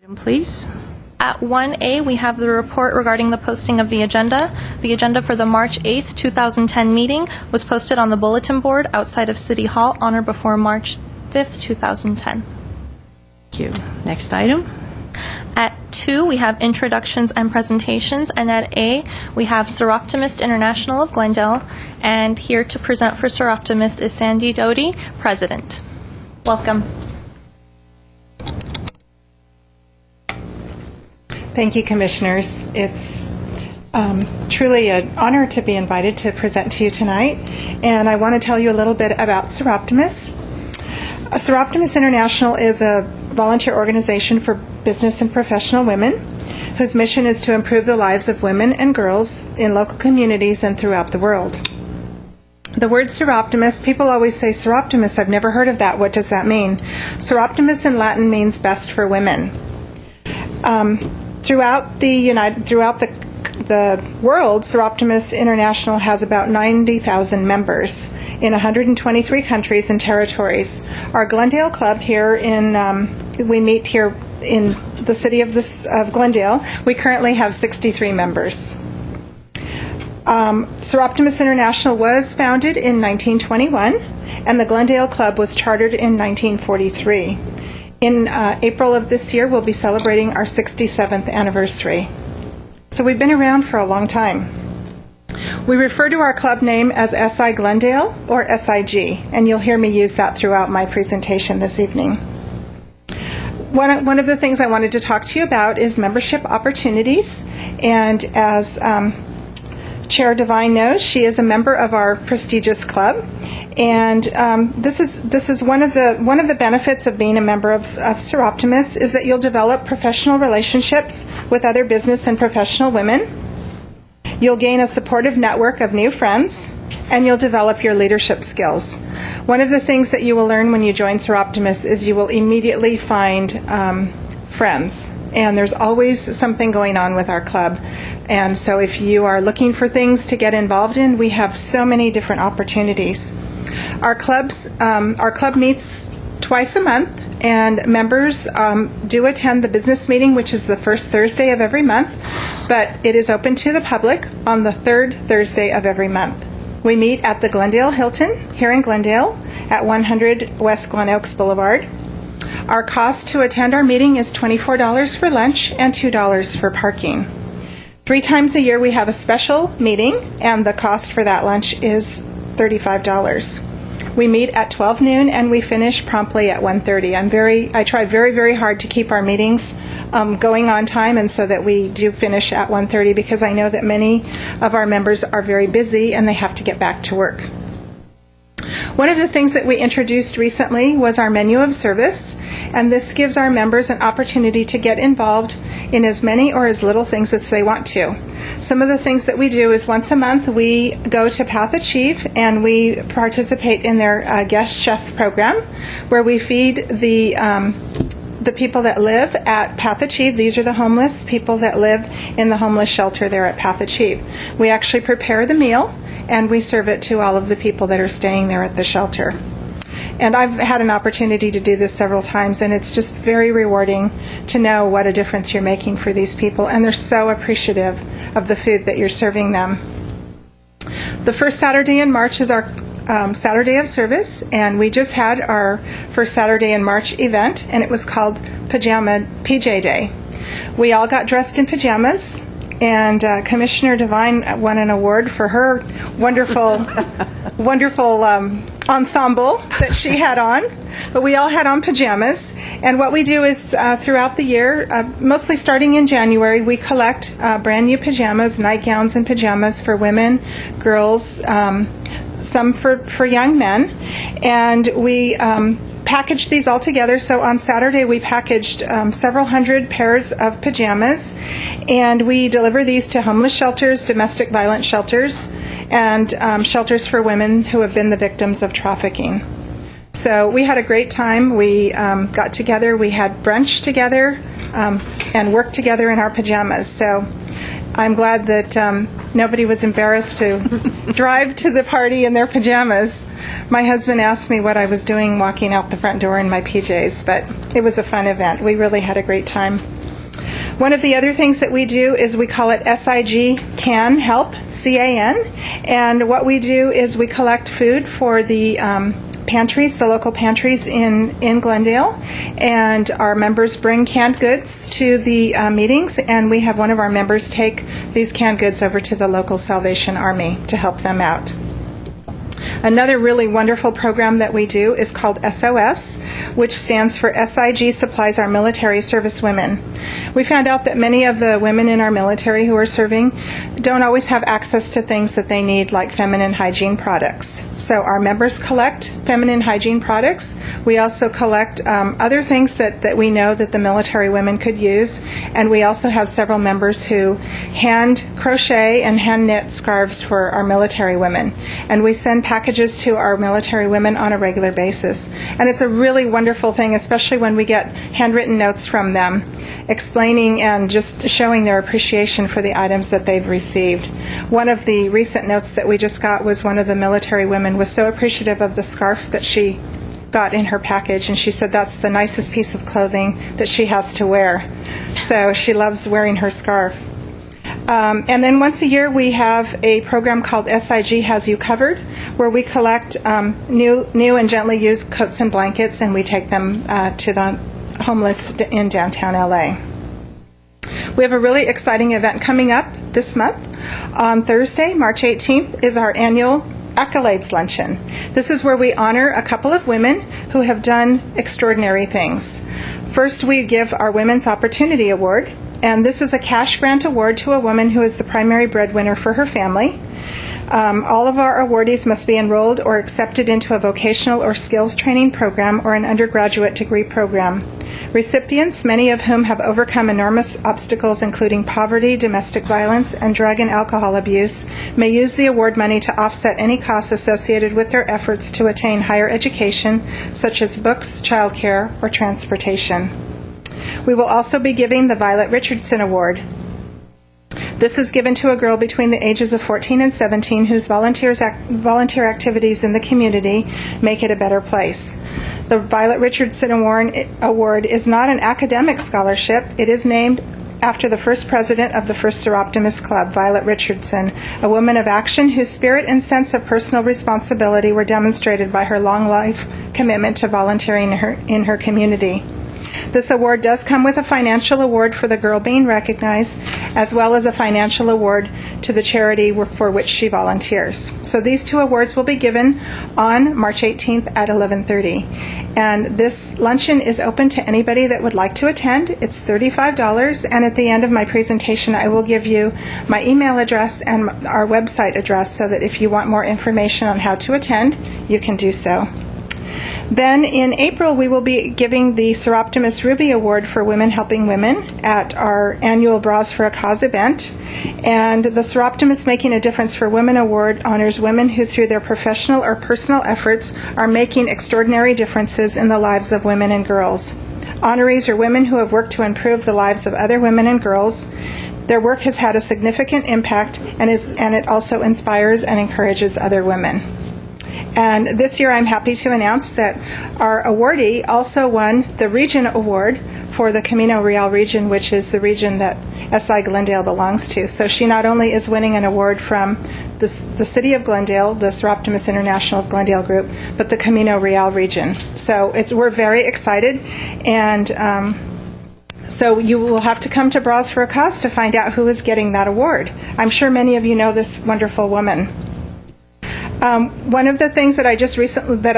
Please. At 1A, we have the report regarding the posting of the agenda. The agenda for the March 8th, 2010 meeting was posted on the bulletin board outside of City Hall on or before March 5th, 2010. Thank you. Next item. At 2, we have introductions and presentations, and at A, we have Seroptimist International of Glendale, and here to present for Seroptimist is Sandy Doty, President. Welcome. Thank you, Commissioners. It's truly an honor to be invited to present to you tonight, and I want to tell you a little bit about Seroptimist. Seroptimist International is a volunteer organization for business and professional women whose mission is to improve the lives of women and girls in local communities and throughout the world. The word Seroptimist, people always say Seroptimist. I've never heard of that. What does that mean? Seroptimist in Latin means best for women. Throughout the world, Seroptimist International has about 90,000 members in 123 countries and territories. Our Glendale club here we meet here in the city of Glendale. We currently have 63 members. Seroptimist International was founded in 1921, and the Glendale Club was chartered in 1943. In April of this year, we'll be celebrating our 67th anniversary. So we've been around for a long time. We refer to our club name as SI Glendale or SIG, and you'll hear me use that throughout my presentation this evening. One of the things I wanted to talk to you about is membership opportunities, and as Chair Devine knows, she is a member of our prestigious club, and this is one of the benefits of being a member of Seroptimist is that you'll develop professional relationships with other business and professional women. You'll gain a supportive network of new friends, and you'll develop your leadership skills. One of the things that you will learn when you join Seroptimist is you will immediately find friends. And there's always something going on with our club. And so if you are looking for things to get involved in, we have so many different opportunities. Our club meets twice a month, and members do attend the business meeting, which is the first Thursday of every month, but it is open to the public on the third Thursday of every month. We meet at the Glendale Hilton here in Glendale at 100 West Glen Oaks Boulevard. Our cost to attend our meeting is $24 for lunch and $2 for parking. 3 times a year we have a special meeting, and the cost for that lunch is $35. We meet at 12 noon and we finish promptly at 1:30. I try very, very hard to keep our meetings going on time, and so that we do finish at 1:30, because I know that many of our members are very busy and they have to get back to work. One of the things that we introduced recently was our menu of service, and this gives our members an opportunity to get involved in as many or as little things as they want to. Some of the things that we do is once a month we go to Path Achieve and we participate in their guest chef program, where we feed the people that live at Path Achieve. These are the homeless people that live in the homeless shelter there at Path Achieve. We actually prepare the meal and we serve it to all of the people that are staying there at the shelter. And I've had an opportunity to do this several times, and it's just very rewarding to know what a difference you're making for these people, and they're so appreciative of the food that you're serving them. The first Saturday in March is our Saturday of service, and we just had our first Saturday in March event, and it was called PJ Day. We all got dressed in pajamas, and Commissioner Devine won an award for her wonderful ensemble that she had on. But we all had on pajamas, and what we do is throughout the year, mostly starting in January, we collect brand new pajamas, nightgowns and pajamas for women, girls, some for young men, and we packaged these all together. So on Saturday we packaged several hundred pairs of pajamas, and we deliver these to homeless shelters, domestic violence shelters, and shelters for women who have been the victims of trafficking. So we had a great time. We got together, we had brunch together, and worked together in our pajamas. So I'm glad that nobody was embarrassed to drive to the party in their pajamas. My husband asked me what I was doing walking out the front door in my PJs, but it was a fun event. We really had a great time. One of the other things that we do is we call it SIG Can Help, C-A-N, and what we do is we collect food for the pantries, the local pantries in Glendale, and our members bring canned goods to the meetings, and we have one of our members take these canned goods over to the local Salvation Army to help them out. Another really wonderful program that we do is called SOS, which stands for SIG Supplies Our Military Service Women. We found out that many of the women in our military who are serving don't always have access to things that they need, like feminine hygiene products. So our members collect feminine hygiene products. We also collect other things that we know that the military women could use, and we also have several members who hand crochet and hand knit scarves for our military women. And we send packages to our military women on a regular basis. And it's a really wonderful thing, especially when we get handwritten notes from them explaining and just showing their appreciation for the items that they've received. One of the recent notes that we just got was one of the military women was so appreciative of the scarf that she got in her package, and she said that's the nicest piece of clothing that she has to wear. So she loves wearing her scarf. And then once a year we have a program called SIG Has You Covered, where we collect new and gently used coats and blankets, and we take them to the homeless in downtown LA. We have a really exciting event coming up this month. On Thursday, March 18th, is our annual Accolades Luncheon. This is where we honor a couple of women who have done extraordinary things. First, we give our Women's Opportunity Award, and this is a cash grant award to a woman who is the primary breadwinner for her family. All of our awardees must be enrolled or accepted into a vocational or skills training program or an undergraduate degree program. Recipients, many of whom have overcome enormous obstacles including poverty, domestic violence, and drug and alcohol abuse, may use the award money to offset any costs associated with their efforts to attain higher education, such as books, childcare, or transportation. We will also be giving the Violet Richardson Award. This is given to a girl between the ages of 14 and 17 whose volunteer activities in the community make it a better place. The Violet Richardson Award is not an academic scholarship. It is named after the first president of the First Seroptimus Club, Violet Richardson, a woman of action whose spirit and sense of personal responsibility were demonstrated by her long life commitment to volunteering in her community. This award does come with a financial award for the girl being recognized, as well as a financial award to the charity for which she volunteers. So these two awards will be given on March 18th at 11:30. And this luncheon is open to anybody that would like to attend. It's $35, and at the end of my presentation, I will give you my email address and our website address so that if you want more information on how to attend, you can do so. Then in April, we will be giving the Seroptimus Ruby Award for Women Helping Women at our annual Bras for a Cause event. And the Seroptimus Making a Difference for Women Award honors women who, through their professional or personal efforts, are making extraordinary differences in the lives of women and girls. Honorees are women who have worked to improve the lives of other women and girls. Their work has had a significant impact, and it also inspires and encourages other women. And this year I'm happy to announce that our awardee also won the Region Award for the Camino Real region, which is the region that SI Glendale belongs to. So she not only is winning an award from the city of Glendale, the Seroptimus International Glendale Group, but the Camino Real region. So we're very excited, and so you will have to come to Bras for a Cause to find out who is getting that award. I'm sure many of you know this wonderful woman. One of the things that I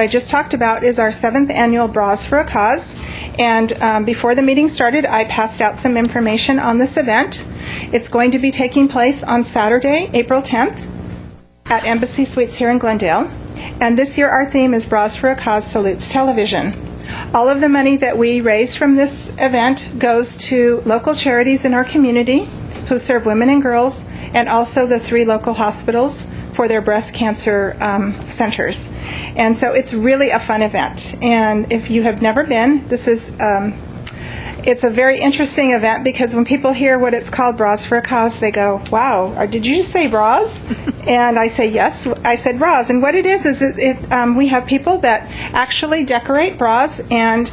just talked about is our 7th annual Bras for a Cause, and before the meeting started, I passed out some information on this event. It's going to be taking place on Saturday, April 10th, at Embassy Suites here in Glendale, and this year our theme is Bras for a Cause Salutes Television. All of the money that we raise from this event goes to local charities in our community who serve women and girls, and also the 3 local hospitals for their breast cancer centers. And so it's really a fun event. And if you have never been, this is it's a very interesting event because when people hear what it's called, Bras for a Cause, they go, wow, did you just say bras? And I say, yes, I said bras. And what it is we have people that actually decorate bras and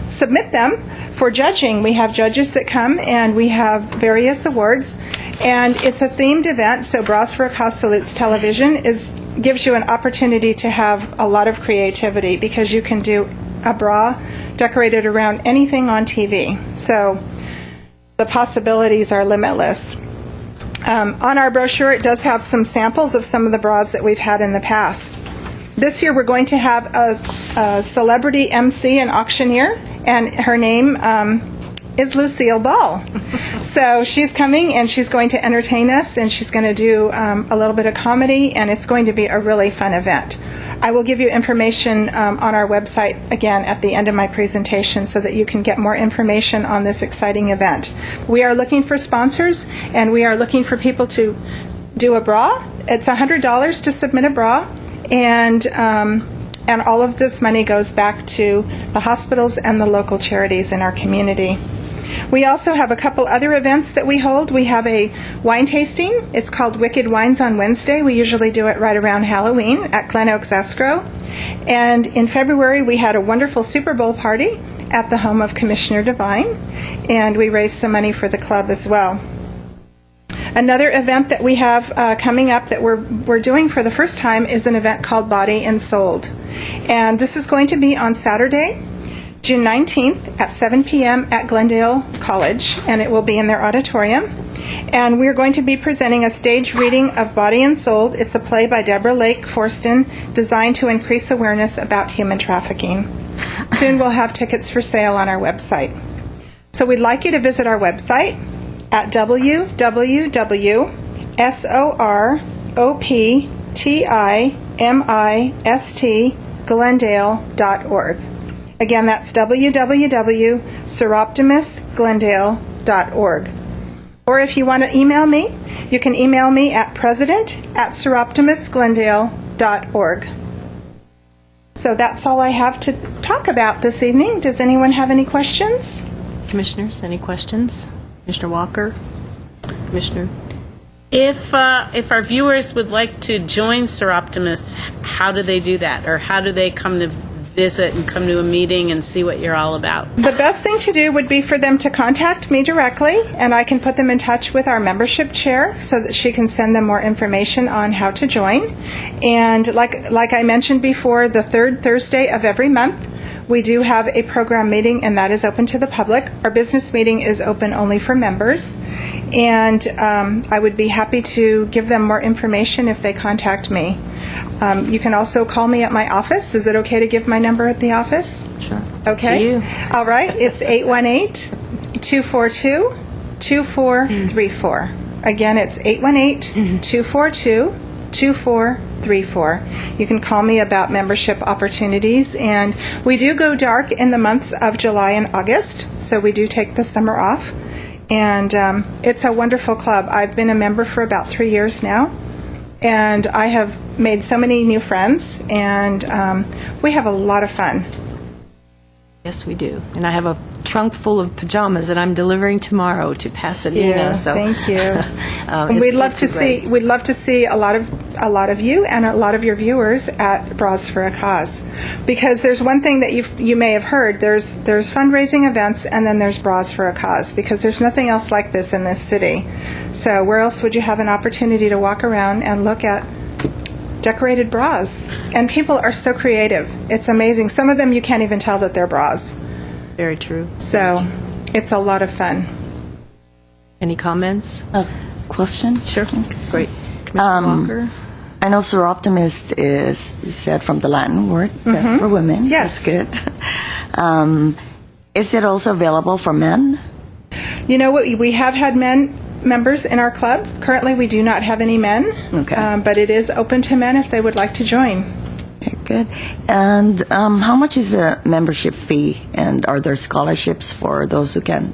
submit them for judging. We have judges that come, and we have various awards. And it's a themed event, so Bras for a Cause Salutes Television gives you an opportunity to have a lot of creativity because you can do a bra decorated around anything on TV. So the possibilities are limitless. On our brochure, it does have some samples of some of the bras that we've had in the past. This year, we're going to have a celebrity MC and auctioneer, and her name is Lucille Ball. So she's coming, and she's going to entertain us, and she's going to do a little bit of comedy, and it's going to be a really fun event. I will give you information on our website, again, at the end of my presentation so that you can get more information on this exciting event. We are looking for sponsors, and we are looking for people to do a bra. It's $100 to submit a bra, and all of this money goes back to the hospitals and the local charities in our community. We also have a couple other events that we hold. We have a wine tasting. It's called Wicked Wines on Wednesday. We usually do it right around Halloween at Glen Oaks Escrow. And in February, we had a wonderful Super Bowl party at the home of Commissioner Devine, and we raised some money for the club as well. Another event that we have coming up that we're doing for the first time is an event called Body and Sold. And this is going to be on Saturday, June 19th at 7 p.m. at Glendale College, and it will be in their auditorium. And we're going to be presenting a stage reading of Body and Sold. It's a play by Deborah Lake Forston designed to increase awareness about human trafficking. Soon we'll have tickets for sale on our website. So we'd like you to visit our website at www.soroptimistglendale.org. Again, that's www.soroptimistglendale.org. Or if you want to email me, you can email me at president@soroptimistglendale.org. So that's all I have to talk about this evening. Does anyone have any questions? Commissioners, any questions? Commissioner Walker? Commissioner? If our viewers would like to join Soroptimist, how do they do that? Or how do they come to visit and come to a meeting and see what you're all about? The best thing to do would be for them to contact me directly, and I can put them in touch with our membership chair so that she can send them more information on how to join. And like I mentioned before, the third Thursday of every month, we do have a program meeting, and that is open to the public. Our business meeting is open only for members, and I would be happy to give them more information if they contact me. You can also call me at my office. Is it okay to give my number at the office? Sure. Okay. To you. All right. It's 818-242-2434. Again, it's 818-242-2434. You can call me about membership opportunities, and we do go dark in the months of July and August, so we do take the summer off, and it's a wonderful club. I've been a member for about 3 years now, and I have made so many new friends, and we have a lot of fun. Yes, we do. And I have a trunk full of pajamas that I'm delivering tomorrow to Pasadena. Yeah, so thank you. And we'd love to see a lot of you and a lot of your viewers at Bras for a Cause, because there's one thing that you may have heard. There's fundraising events, and then there's Bras for a Cause, because there's nothing else like this in this city. So where else would you have an opportunity to walk around and look at decorated bras? And people are so creative. It's amazing. Some of them you can't even tell that they're bras. Very true. So it's a lot of fun. Any comments? Question? Sure. Great. Commissioner Walker? I know Soroptimist is, you said, from the Latin word, best for women. Yes. That's good. Is it also available for men? You know what? We have had members in our club. Currently, we do not have any men. Okay. But it is open to men if they would like to join. Okay, good. And how much is a membership fee? And are there scholarships for those who can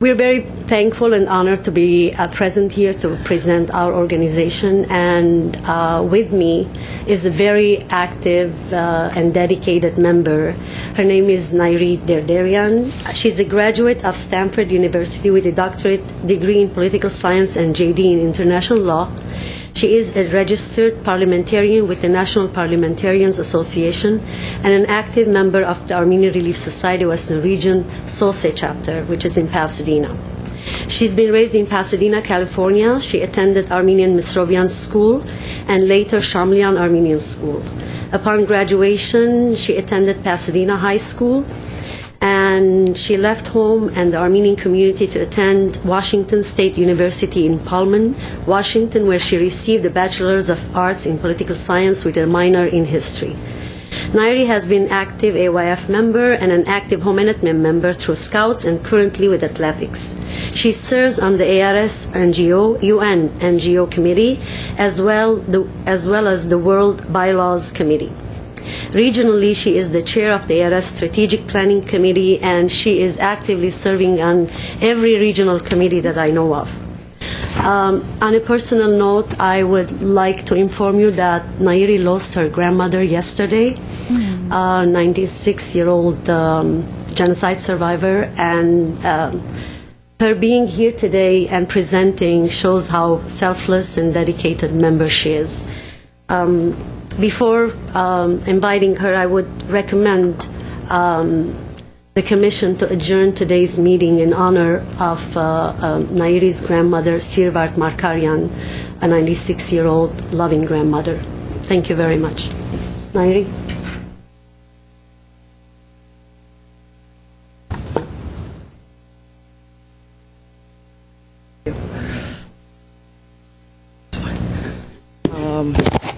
We're very thankful and honored to be present here to present our organization. And with me is a very active and dedicated member. Her name is Nairi Derderian. She's a graduate of Stanford University with a doctorate degree in political science and JD in international law. She is a registered parliamentarian with the National Parliamentarians Association and an active member of the Armenian Relief Society Western Region SOSE chapter, which is in Pasadena. She's been raised in Pasadena, California. She attended Armenian Misrovian School and later Shamlian Armenian School. Upon graduation, she attended Pasadena High School, and she left home and the Armenian community to attend Washington State University in Pullman, Washington, where she received a Bachelor's of Arts in Political Science with a minor in History. Nairi has been active AYF member and an active Homenetmem member through Scouts and currently with athletics. She serves on the ARS NGO, UN NGO Committee, as well as the World Bylaws Committee. Regionally, she is the chair of the ARS Strategic Planning Committee, and she is actively serving on every regional committee that I know of. On a personal note, I would like to inform you that Nairi lost her grandmother yesterday, a 96-year-old genocide survivor, and her being here today and presenting shows how selfless and dedicated member she is. Before inviting her, I would recommend the Commission to adjourn today's meeting in honor of Nairi's grandmother, Sirvart Markarian, a 96-year-old loving grandmother. Thank you very much. Nairi?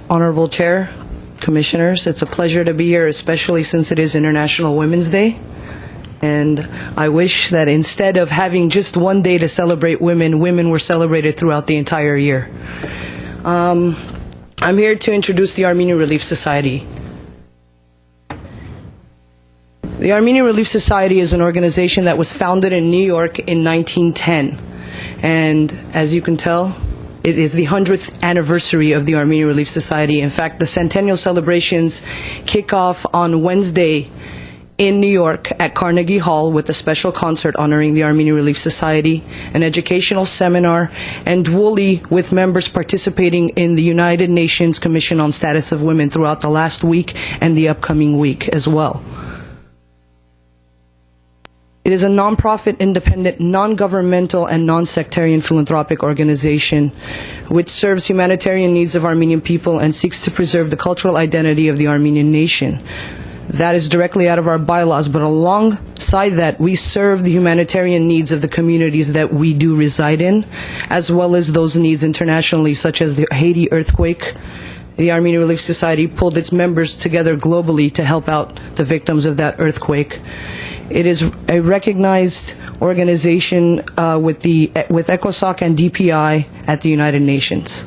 Honorable Chair, Commissioners, it's a pleasure to be here, especially since it is International Women's Day. And I wish that instead of having just one day to celebrate women, women were celebrated throughout the entire year. I'm here to introduce the Armenian Relief Society. The Armenian Relief Society is an organization that was founded in New York in 1910. And as you can tell, it is the 100th anniversary of the Armenian Relief Society. In fact, the centennial celebrations kick off on Wednesday in New York at Carnegie Hall with a special concert honoring the Armenian Relief Society, an educational seminar, and dually with members participating in the United Nations Commission on Status of Women throughout the last week and the upcoming week as well. It is a nonprofit, independent, non-governmental, and non-sectarian philanthropic organization which serves humanitarian needs of Armenian people and seeks to preserve the cultural identity of the Armenian nation. That is directly out of our bylaws, but alongside that, we serve the humanitarian needs of the communities that we do reside in, as well as those needs internationally, such as the Haiti earthquake. The Armenian Relief Society pulled its members together globally to help out the victims of that earthquake. It is a recognized organization with ECOSOC and DPI at the United Nations.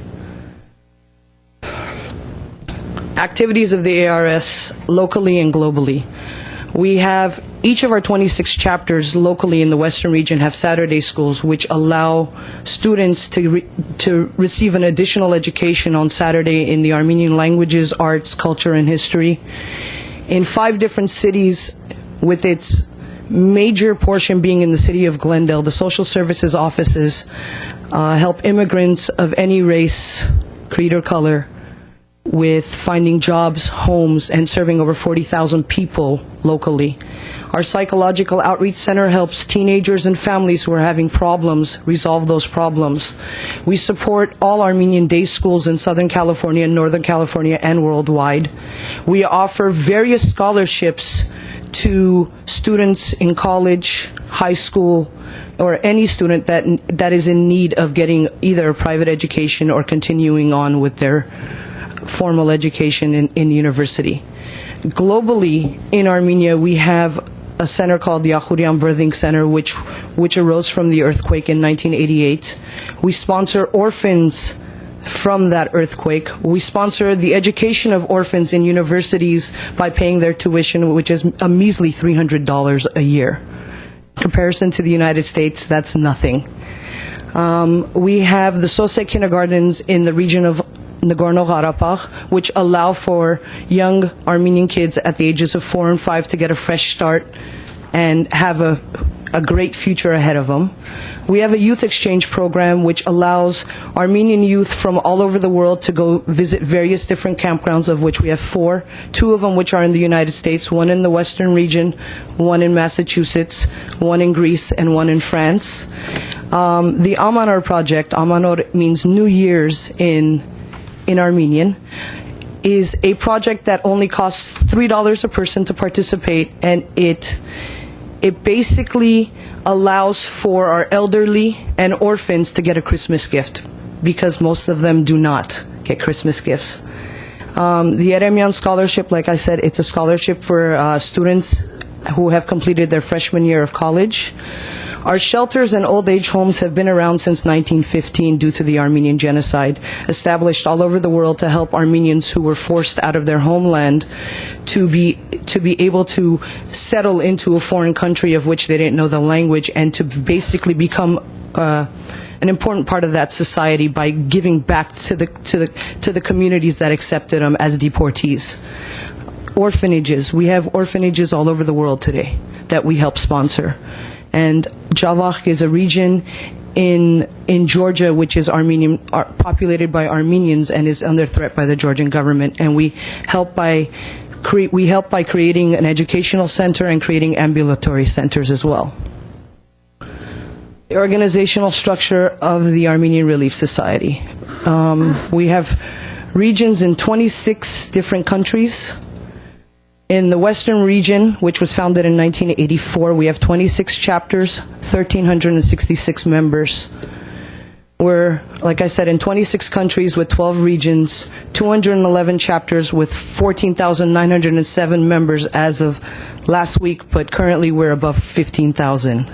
Activities of the ARS locally and globally. We have each of our 26 chapters locally in the Western region have Saturday schools which allow students to receive an additional education on Saturday in the Armenian languages, arts, culture, and history. In 5 different cities, with its major portion being in the city of Glendale, the social services offices help immigrants of any race, creed, or color with finding jobs, homes, and serving over 40,000 people locally. Our psychological outreach center helps teenagers and families who are having problems resolve those problems. We support all Armenian day schools in Southern California, Northern California, and worldwide. We offer various scholarships to students in college, high school, or any student that is in need of getting either a private education or continuing on with their formal education in university. Globally, in Armenia, we have a center called the Akhurian Birthing Center, which arose from the earthquake in 1988. We sponsor orphans from that earthquake. We sponsor the education of orphans in universities by paying their tuition, which is a measly $300 a year. comparison to the United States, that's nothing. We have the Sosek kindergartens in the region of Nagorno-Karabakh, which allow for young Armenian kids at the ages of 4 and 5 to get a fresh start and have a great future ahead of them. We have a youth exchange program which allows Armenian youth from all over the world to go visit various different campgrounds, of which we have 4, 2 of them which are in the United States, 1 in the Western region, 1 in Massachusetts, 1 in Greece, and 1 in France. The Amanor project, Amanor means New Year's in Armenian, is a project that only costs $3 a person to participate, and it basically allows for our elderly and orphans to get a Christmas gift, because most of them do not get Christmas gifts. The Eremian Scholarship, like I said, it's a scholarship for students who have completed their freshman year of college. Our shelters and old age homes have been around since 1915 due to the Armenian genocide, established all over the world to help Armenians who were forced out of their homeland to be able to settle into a foreign country of which they didn't know the language, and to basically become an important part of that society by giving back to the communities that accepted them as deportees. Orphanages. We have orphanages all over the world today that we help sponsor. And Javakh is a region in Georgia which is populated by Armenians and is under threat by the Georgian government. And we help by creating an educational center and creating ambulatory centers as well. The organizational structure of the Armenian Relief Society. We have regions in 26 different countries. In the Western region, which was founded in 1984, we have 26 chapters, 1,366 members. We're, like I said, in 26 countries with 12 regions, 211 chapters with 14,907 members as of last week, but currently we're above 15,000.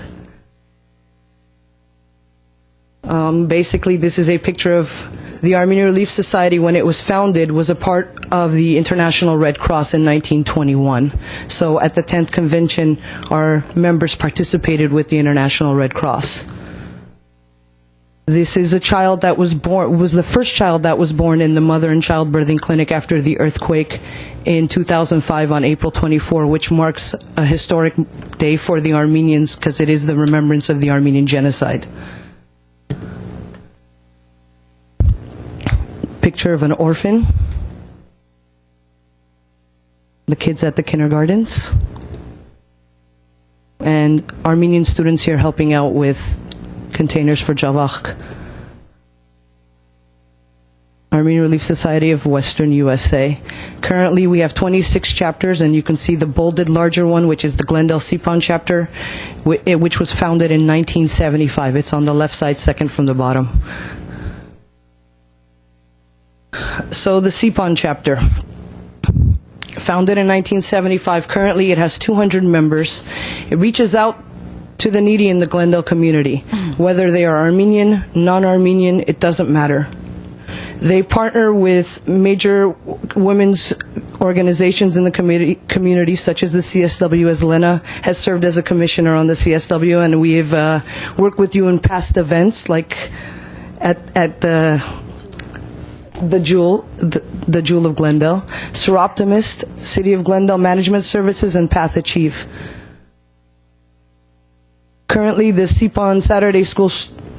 Basically, this is a picture of the Armenian Relief Society. When it was founded, was a part of the International Red Cross in 1921. So at the 10th convention, our members participated with the International Red Cross. This is a child that was the first child that was born in the mother and child birthing clinic after the earthquake in 2005 on April 24, which marks a historic day for the Armenians because it is the remembrance of the Armenian genocide. Picture of an orphan, the kids at the kindergartens, and Armenian students here helping out with containers for Javakh. Armenian Relief Society of Western USA. Currently we have 26 chapters, and you can see the bolded larger one, which is the Glendale Sipan chapter, which was founded in 1975. It's on the left side, second from the bottom. So the Sipan chapter, founded in 1975, currently it has 200 members. It reaches out to the needy in the Glendale community. Whether they are Armenian, non-Armenian, it doesn't matter. They partner with major women's organizations in the community, such as the CSW, as Lena has served as a commissioner on the CSW, and we have worked with you in past events, like at the Jewel of Glendale, Seroptimist, City of Glendale Management Services, and Path Achieve. Currently, the Sipan Saturday School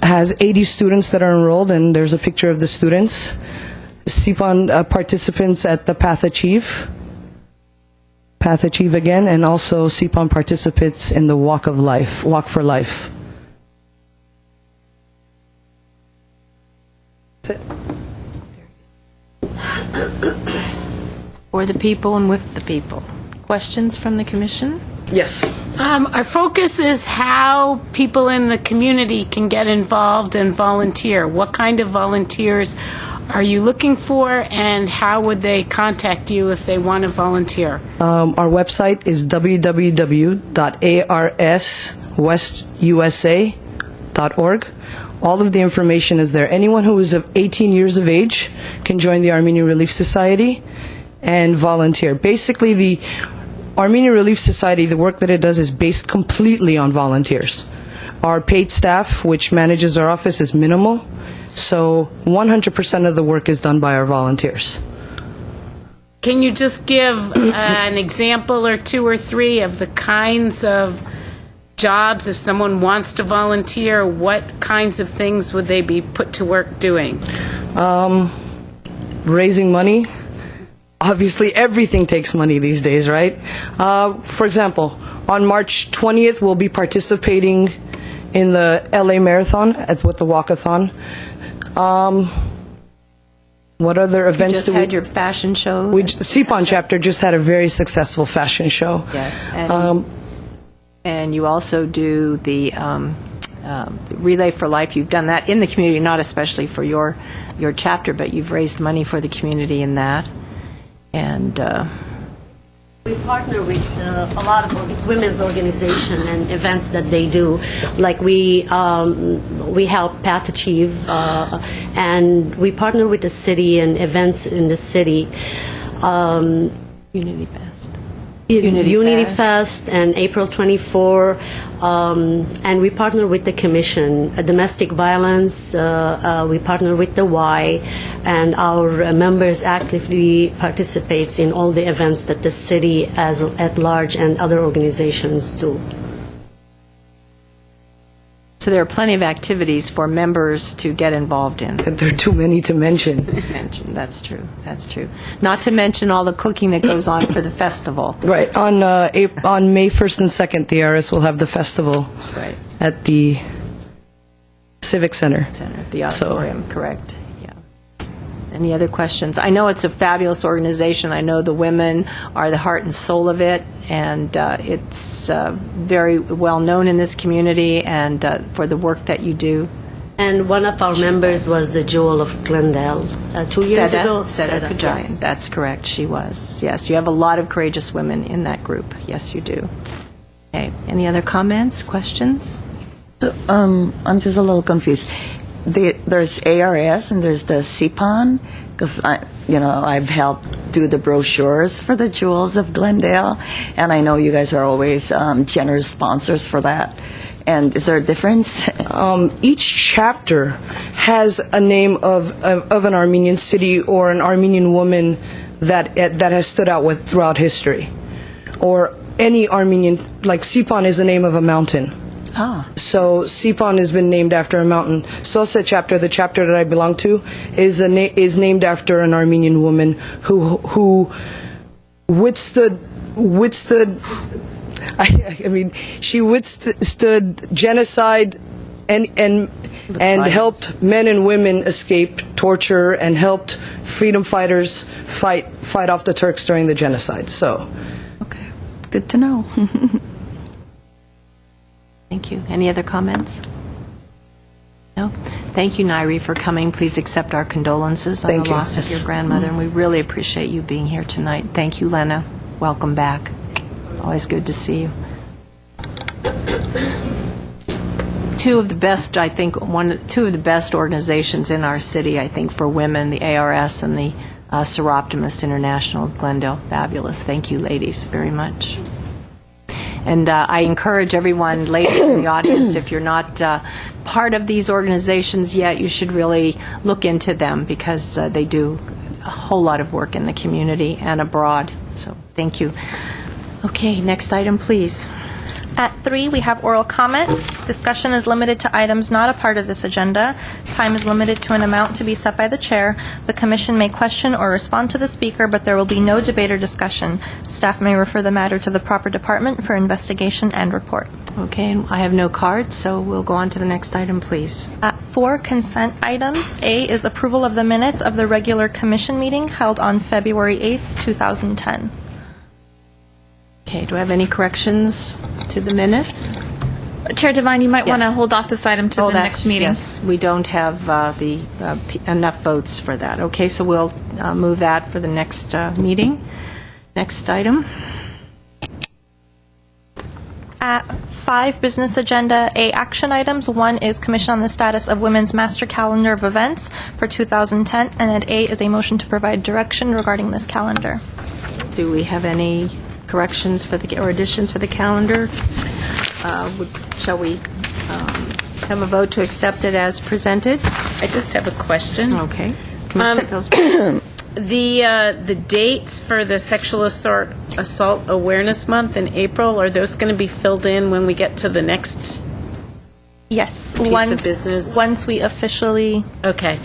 has 80 students that are enrolled, and there's a picture of the students. Sipan participants at the Path Achieve again, and also Sipan participants in the Walk for Life. That's it. For the people and with the people. Questions from the Commission? Yes. Our focus is how people in the community can get involved and volunteer. What kind of volunteers are you looking for, and how would they contact you if they want to volunteer? Our website is www.arswestusa.org. All of the information is there. Anyone who is of 18 years of age can join the Armenian Relief Society and volunteer. Basically, Armenian Relief Society, the work that it does is based completely on volunteers. Our paid staff, which manages our office, is minimal, so 100% of the work is done by our volunteers. Can you just give an example or two or three of the kinds of jobs, if someone wants to volunteer, what kinds of things would they be put to work doing? Raising money. Obviously, everything takes money these days, right? For example, on March 20th, we'll be participating in the LA Marathon with the walkathon. What other events Just do we... had your fashion show. CPON chapter just had a very successful fashion show. Yes, and you also do the Relay for Life. You've done that in the community, not especially for your chapter, but you've raised money for the community in that. And We partner with a lot of women's organization and events that they do. Like we help Path Achieve, and we partner with the city and events in the city. Unity Fest. Unity Fest and April 24, and we partner with the Commission. Domestic violence, we partner with the Y, and our members actively participates in all the events that the city at large and other organizations do. So there are plenty of activities for members to get involved in. There are too many to mention. That's true. That's true. Not to mention all the cooking that goes on for the festival. Right. On May 1st and 2nd, the ARS will have the festival Right. at the Civic Center. The auditorium, correct. Yeah. Any other questions? I know it's a fabulous organization. I know the women are the heart and soul of it, and it's very well known in this community, and for the work that you do. And one of our members was the Jewel of Glendale 2 years ago. Seda Kajayan. Yes. That's correct. She was. Yes, you have a lot of courageous women in that group. Yes, you do. Okay. Any other comments, questions? I'm just a little confused. There's ARS and there's the CPON, because I've helped do the brochures for the Jewels of Glendale, and I know you guys are always generous sponsors for that. And is there a difference? Each chapter has a name of an Armenian city or an Armenian woman that has stood out throughout history, or any Armenian, like Sipon is the name of a mountain. So Sipon has been named after a mountain. Sosa chapter, the chapter that I belong to, is named after an Armenian woman who withstood. I mean, she withstood genocide and helped men and women escape torture and helped freedom fighters fight off the Turks during the genocide. So, Okay, good to know. Thank you. Any other comments? No? Thank you, Nairi, for coming. Please accept our condolences on Thank the you. loss of your grandmother, and we really appreciate you being here tonight. Thank you, Lena. Welcome back. Always good to see you. Two of the best, I think, two of the best organizations in our city, I think, for women, the ARS and the Seroptimist International of Glendale. Fabulous. Thank you, ladies, very much. And I encourage everyone, ladies in the audience, if you're not part of these organizations yet, you should really look into them, because they do a whole lot of work in the community and abroad. So thank you. Okay, next item, please. At 3, we have oral comment. Discussion is limited to items not a part of this agenda. Time is limited to an amount to be set by the chair. The commission may question or respond to the speaker, but there will be no debate or discussion. Staff may refer the matter to the proper department for investigation and report. Okay, and I have no cards, so we'll go on to the next item, please. At 4, consent items. A is approval of the minutes of the regular commission meeting held on February 8th, 2010. Okay, do I have any corrections to the minutes? Chair Devine, you might Yes. want to hold off this item to the next meeting. Yes, we don't have enough votes for that. Okay, so we'll move that for the next meeting. Next item. At 5, business agenda, A, action items. 1 is commission on the status of Women's Master Calendar of Events for 2010, and at A is a motion to provide direction regarding this calendar. Do we have any corrections for or additions for the calendar? Shall we have a vote to accept it as presented? I just have a question. Okay. Commissioner Pillsbury? The dates for the Sexual Assault Awareness Month in April, are those going to be filled in when we get to the next? Yes. Piece of business. Once we officially Okay.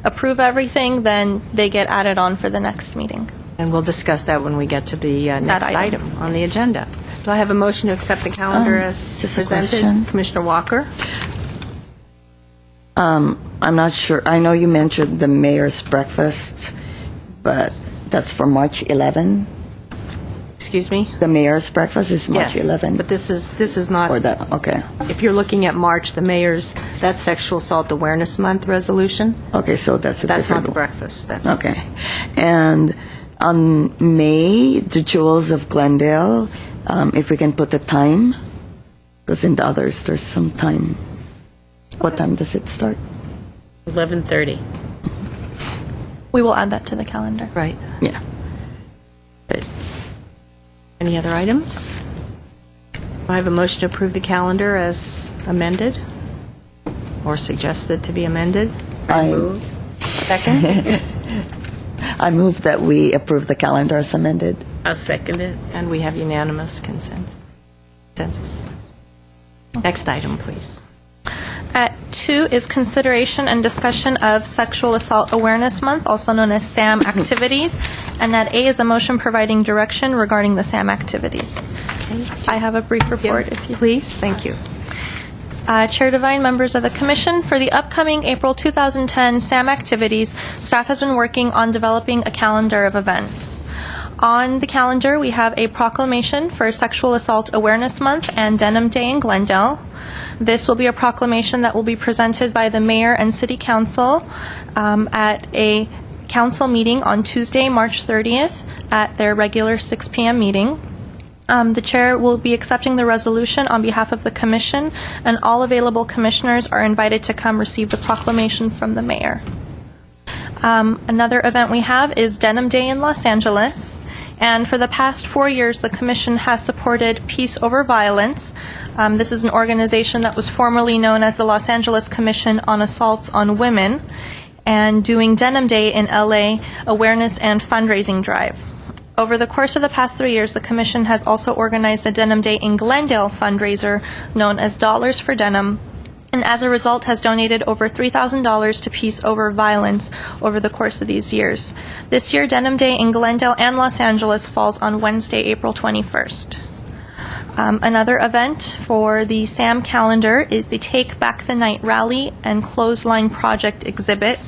approve everything, then they get added on for the next meeting. And we'll discuss that when we get to the next item. item on the agenda. Do I have a motion to accept the calendar as just a presented? question. Commissioner Walker? I'm not sure. I know you mentioned the mayor's breakfast, but that's for March 11. Excuse me? The mayor's breakfast is March Yes, 11. but this is not, Or that, okay. if you're looking at March, the mayor's, that's Sexual Assault Awareness Month resolution. Okay, so that's a That's not different the one. breakfast. That's Okay. And on May, the Jewels of Glendale, if we can put the time, because in the others, there's some time. What time does it start? 11:30. We will add that to the calendar. right. Yeah. Any other items? Do I have a motion to approve the calendar as amended or suggested to be amended? Second? I move that we approve the calendar as amended. I'll second it. And we have unanimous consensus. Next item, please. At 2 is consideration and discussion of Sexual Assault Awareness Month, also known as SAM activities. And at A is a motion providing direction regarding the SAM activities. I have a brief report, if you Please, thank you. Chair Devine, members of the Commission, for the upcoming April 2010 SAM activities, staff has been working on developing a calendar of events. On the calendar, we have a proclamation for Sexual Assault Awareness Month and Denim Day in Glendale. This will be a proclamation that will be presented by the Mayor and City Council at a council meeting on Tuesday, March 30th at their regular 6 p.m. meeting. The chair will be accepting the resolution on behalf of the commission, and all available commissioners are invited to come receive the proclamation from the mayor. Another event we have is Denim Day in Los Angeles, and for the past 4 years, the commission has supported Peace Over Violence. This is an organization that was formerly known as the Los Angeles Commission on Assaults on Women, and doing Denim Day in LA awareness and fundraising drive. Over the course of the past 3 years, the Commission has also organized a Denim Day in Glendale fundraiser known as Dollars for Denim, and as a result has donated over $3,000 to Peace Over Violence over the course of these years. This year, Denim Day in Glendale and Los Angeles falls on Wednesday, April 21st. Another event for the SAM calendar is the Take Back the Night Rally and Clothesline Project exhibit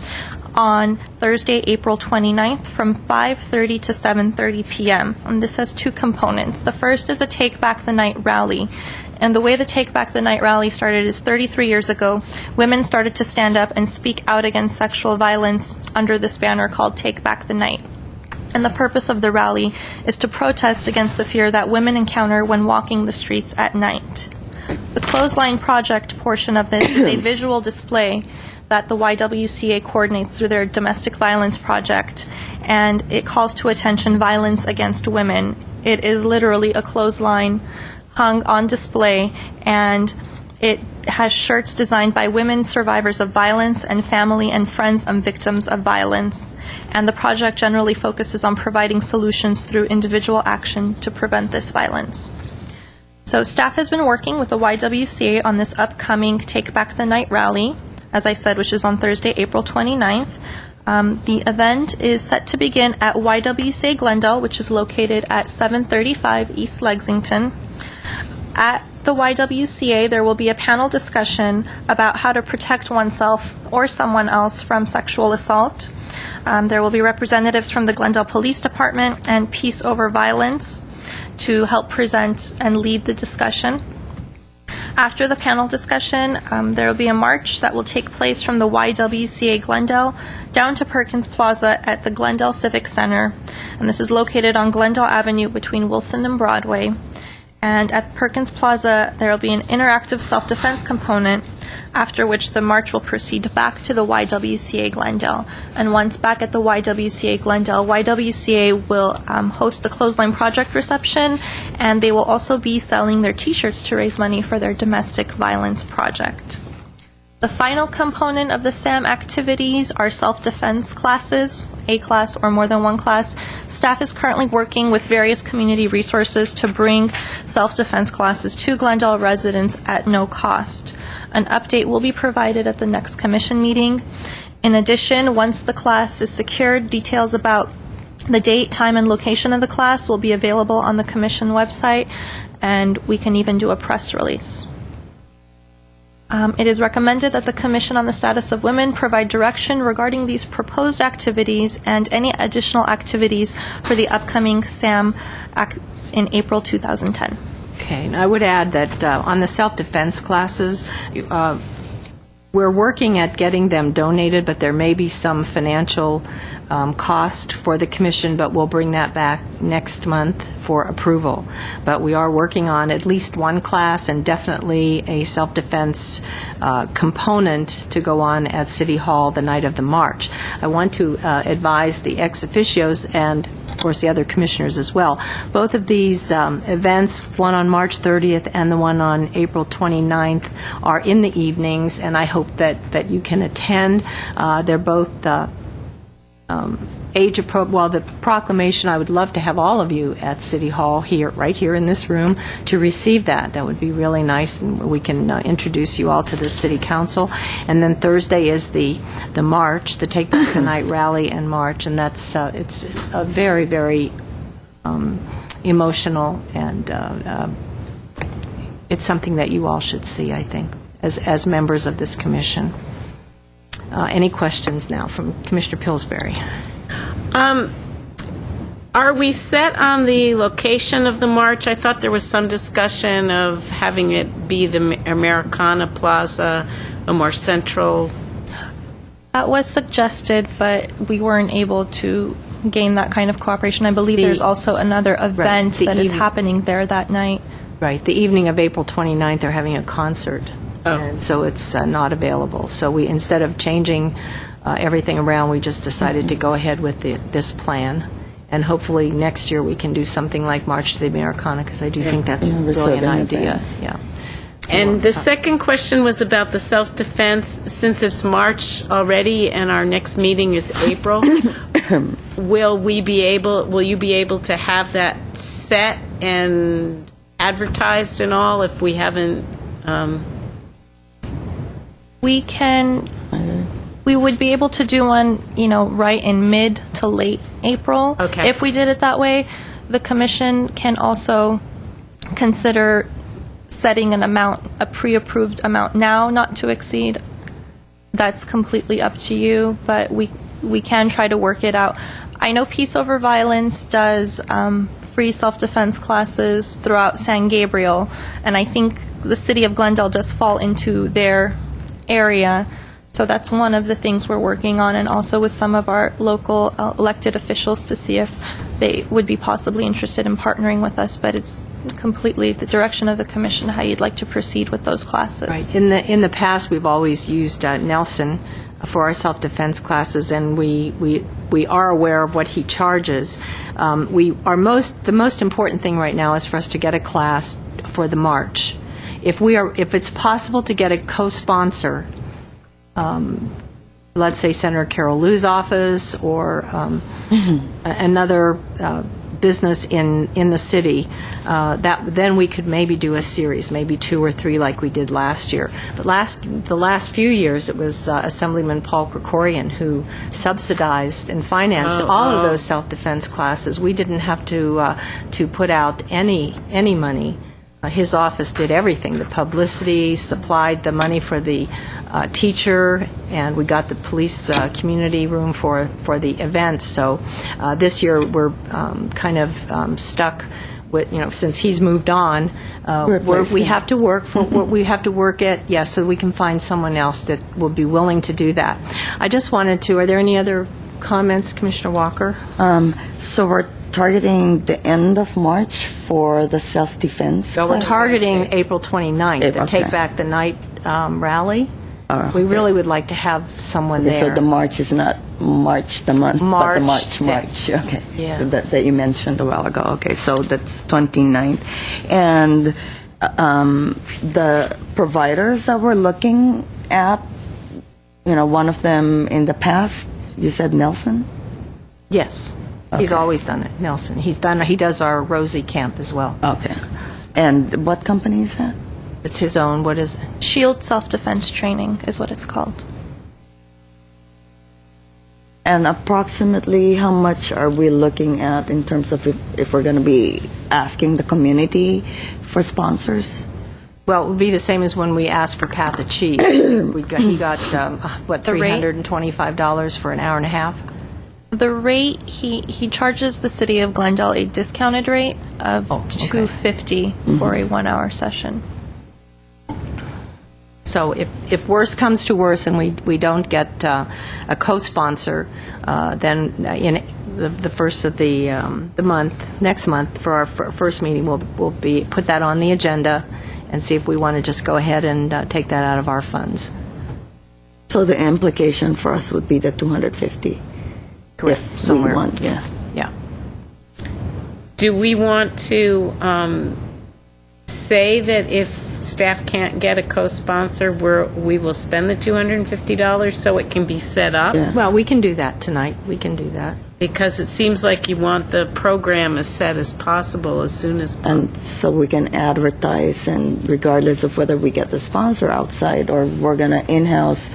on Thursday, April 29th from 5:30 to 7:30 p.m. And this has 2 components. The first is a Take Back the Night rally. And the way the Take Back the Night rally started is 33 years ago. Women started to stand up and speak out against sexual violence under this banner called Take Back the Night. And the purpose of the rally is to protest against the fear that women encounter when walking the streets at night. The Clothesline Project portion of this is a visual display that the YWCA coordinates through their domestic violence project, and it calls to attention violence against women. It is literally a clothesline hung on display, and it has shirts designed by women survivors of violence and family and friends of victims of violence. And the project generally focuses on providing solutions through individual action to prevent this violence. So staff has been working with the YWCA on this upcoming Take Back the Night rally, as I said, which is on Thursday, April 29th. The event is set to begin at YWCA Glendale, which is located at 735 East Lexington. At the YWCA, there will be a panel discussion about how to protect oneself or someone else from sexual assault. There will be representatives from the Glendale Police Department and Peace Over Violence to help present and lead the discussion. After the panel discussion, there will be a march that will take place from the YWCA Glendale down to Perkins Plaza at the Glendale Civic Center. And this is located on Glendale Avenue between Wilson and Broadway. And at Perkins Plaza, there will be an interactive self-defense component after which the march will proceed back to the YWCA Glendale. And once back at the YWCA Glendale, YWCA will host the Clothesline Project reception, and they will also be selling their T-shirts to raise money for their domestic violence project. The final component of the SAM activities are self-defense classes, a class or more than one class. Staff is currently working with various community resources to bring self-defense classes to Glendale residents at no cost. An update will be provided at the next commission meeting. In addition, once the class is secured, details about the date, time, and location of the class will be available on the commission website, and we can even do a press release. It is recommended that the Commission on the Status of Women provide direction regarding these proposed activities and any additional activities for the upcoming SAM in April 2010. Okay, and I would add that on the self-defense classes, we're working at getting them donated, but there may be some financial cost for the commission, but we'll bring that back next month for approval. But we are working on at least one class and definitely a self-defense component to go on at City Hall the night of the march. I want to advise the ex officios and of course, the other commissioners as well. Both of these events, one on March 30th and the one on April 29th, are in the evenings, and I hope that you can attend. They're both age appropriate. Well, the proclamation, I would love to have all of you at City Hall here, right here in this room, to receive that. That would be really nice, and we can introduce you all to the City Council. And then Thursday is the march, the Take Back the Night rally and march, and that's it's a very, very emotional, and it's something that you all should see, I think, as members of this commission. Any questions now from Commissioner Pillsbury? Are we set on the location of the march? I thought there was some discussion of having it be the Americana Plaza, a more central. That was suggested, but we weren't able to gain that kind of cooperation. I believe there's also another event that is happening there that night. Right. The evening of April 29th, they're having a concert. Oh. And so it's not available. So we, instead of changing everything around, we just decided to go ahead with this plan. And hopefully next year we can do something like March to the Americana, because I do think that's a brilliant idea. Yeah. And the second question was about the self-defense. Since it's March already and our next meeting is April, will you be able to have that set and advertised and all if we haven't? We would be able to do one, right in mid to late April. Okay. If we did it that way. The commission can also consider setting an amount, a pre-approved amount now, not to exceed. That's completely up to you, but we can try to work it out. I know Peace Over Violence does free self-defense classes throughout San Gabriel, and I think the city of Glendale does fall into their area. So that's one of the things we're working on, and also with some of our local elected officials to see if they would be possibly interested in partnering with us. But it's completely the direction of the commission how you'd like to proceed with those classes. Right. In the past, we've always used Nelson for our self-defense classes, and we are aware of what he charges. The most important thing right now is for us to get a class for the march. If it's possible to get a co-sponsor, let's say Senator Carol Liu's office or another business in the city, then we could maybe do a series, maybe 2 or 3 like we did last year. But the last few years, it was Assemblyman Paul Krikorian who subsidized and financed all of those self-defense classes. We didn't have to put out any money. His office did everything, the publicity, supplied the money for the teacher, and we got the police community room for the events. So this year we're kind of stuck with, since he's moved on, we have to work for what we have to work at, so we can find someone else that will be willing to do that. I just wanted to, are there any other comments, Commissioner Walker? So we're targeting the end of March for the self-defense. So we're targeting April 29th, the Take Back the Night rally. We really would like to have someone there. So the March is not March the month, but the March March. Okay. Yeah. That you mentioned a while ago. Okay, so that's 29th. And the providers that we're looking at, one of them in the past, you said Nelson? Yes. He's always done it, Nelson. He does our Rosie camp as well. Okay. And what company is that? It's his own, what is it? Shield Self-Defense Training is what it's called. And approximately how much are we looking at in terms of if we're going to be asking the community for sponsors? Well, it would be the same as when we asked for Pat the Chief. He got, The rate? $325 for an hour and a half? The rate, he charges the city of Glendale a discounted rate of $250 for a 1-hour session. So if worse comes to worse and we don't get a co-sponsor, then in the first of the month, next month, for our first meeting, we'll put that on the agenda and see if we want to just go ahead and take that out of our funds. So the implication for us would be the 250. Correct. If Somewhere. we want, yeah. Yeah. Do we want to say that if staff can't get a co-sponsor, we will spend the $250 so it can be set up? Yeah. Well, we can do that tonight. We can do that. Because it seems like you want the program as set as possible as soon as possible. And so we can advertise, and regardless of whether we get the sponsor outside or we're going to in-house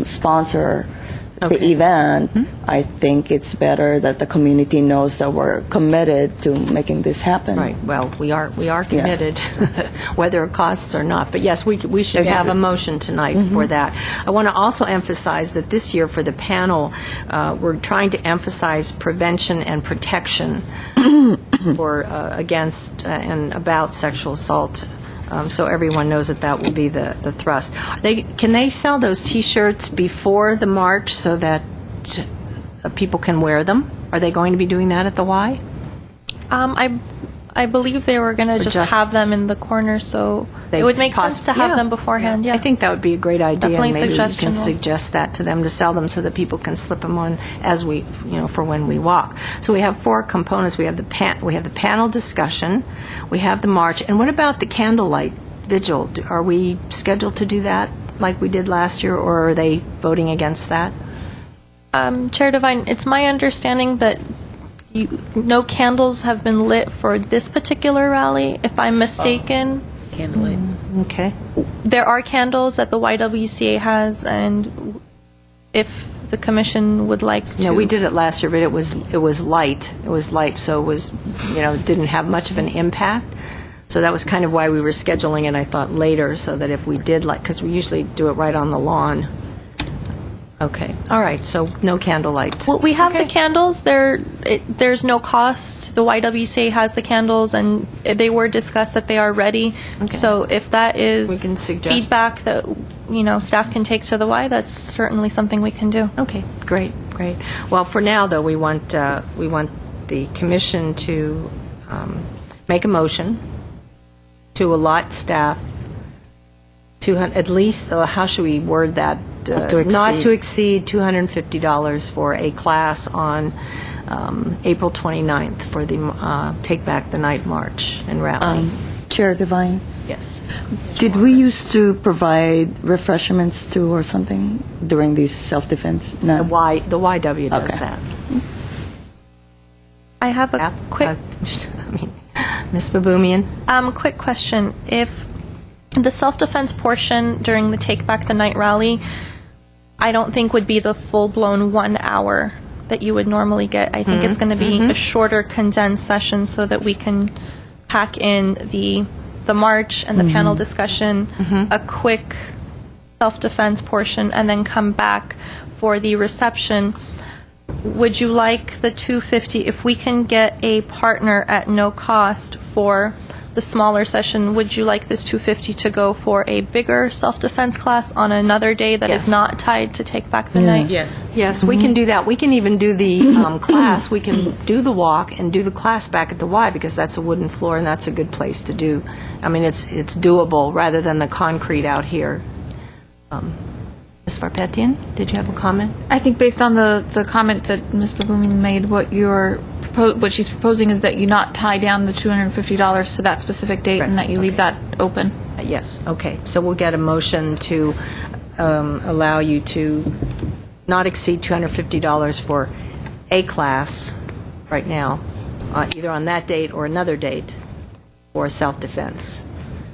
sponsor the event, I think it's better that the community knows that we're committed to making this happen. Right. Well, we are committed, whether it costs or not. But yes, we should have a motion tonight for that. I want to also emphasize that this year for the panel, we're trying to emphasize prevention and protection for against and about sexual assault. So everyone knows that will be the thrust. Can they sell those T-shirts before the march so that people can wear them? Are they going to be doing that at the Y? I believe they were going to just have them in the corner, so it would make sense to have them beforehand. Yeah. I think that would be a great idea. Definitely Maybe suggestion. we can suggest that to them to sell them so that people can slip them on as we, for when we walk. So we have 4 components. We have the panel discussion, we have the march, and what about the candlelight vigil? Are we scheduled to do that like we did last year, or are they voting against that? Chair Devine, it's my understanding that no candles have been lit for this particular rally, if I'm mistaken. Candlelights. Okay. There are candles that the YWCA has, and if the commission would like to... No, we did it last year, but it was light. It was light, so it was, didn't have much of an impact. So that was kind of why we were scheduling it, I thought, later, so that if we did because we usually do it right on the lawn. Okay. All right. So no candlelight. Well, we have the candles. There's no cost. The YWCA has the candles, and they were discussed that they are ready. Okay. So if that is We can suggest- feedback that staff can take to the Y, that's certainly something we can do. Okay. Great. Well, for now, though, we want the commission to make a motion to allot staff at least. How should we word that? Not to exceed $250 for a class on April 29th for the Take Back the Night March and Rally. Chair Devine, Yes. did we used to provide refreshments too or something during these self-defense? No. The YW does Okay. that. I have a quick Ms. Baboumian? quick question. If the self-defense portion during the Take Back the Night rally, I don't think would be the full-blown 1 hour that you would normally get. I think it's going to be a shorter, condensed session so that we can pack in the march and the panel discussion, a quick self-defense portion, and then come back for the reception. Would you like the $250 if we can get a partner at no cost for the smaller session, would you like this $250 to go for a bigger self-defense class on another day that is Yes. not tied to Take Back the Night? Yes. Yes, we can do that. We can even do the class. We can do the walk and do the class back at the Y because that's a wooden floor and that's a good place to do. I mean, it's doable rather than the concrete out here. Ms. Varpetian, did you have a comment? I think based on the comment that Ms. Booming made, what she's proposing is that you not tie down the $250 to that specific date and that you leave that open. Yes, okay. So we'll get a motion to allow you to not exceed $250 for a class right now, either on that date or another date for self-defense.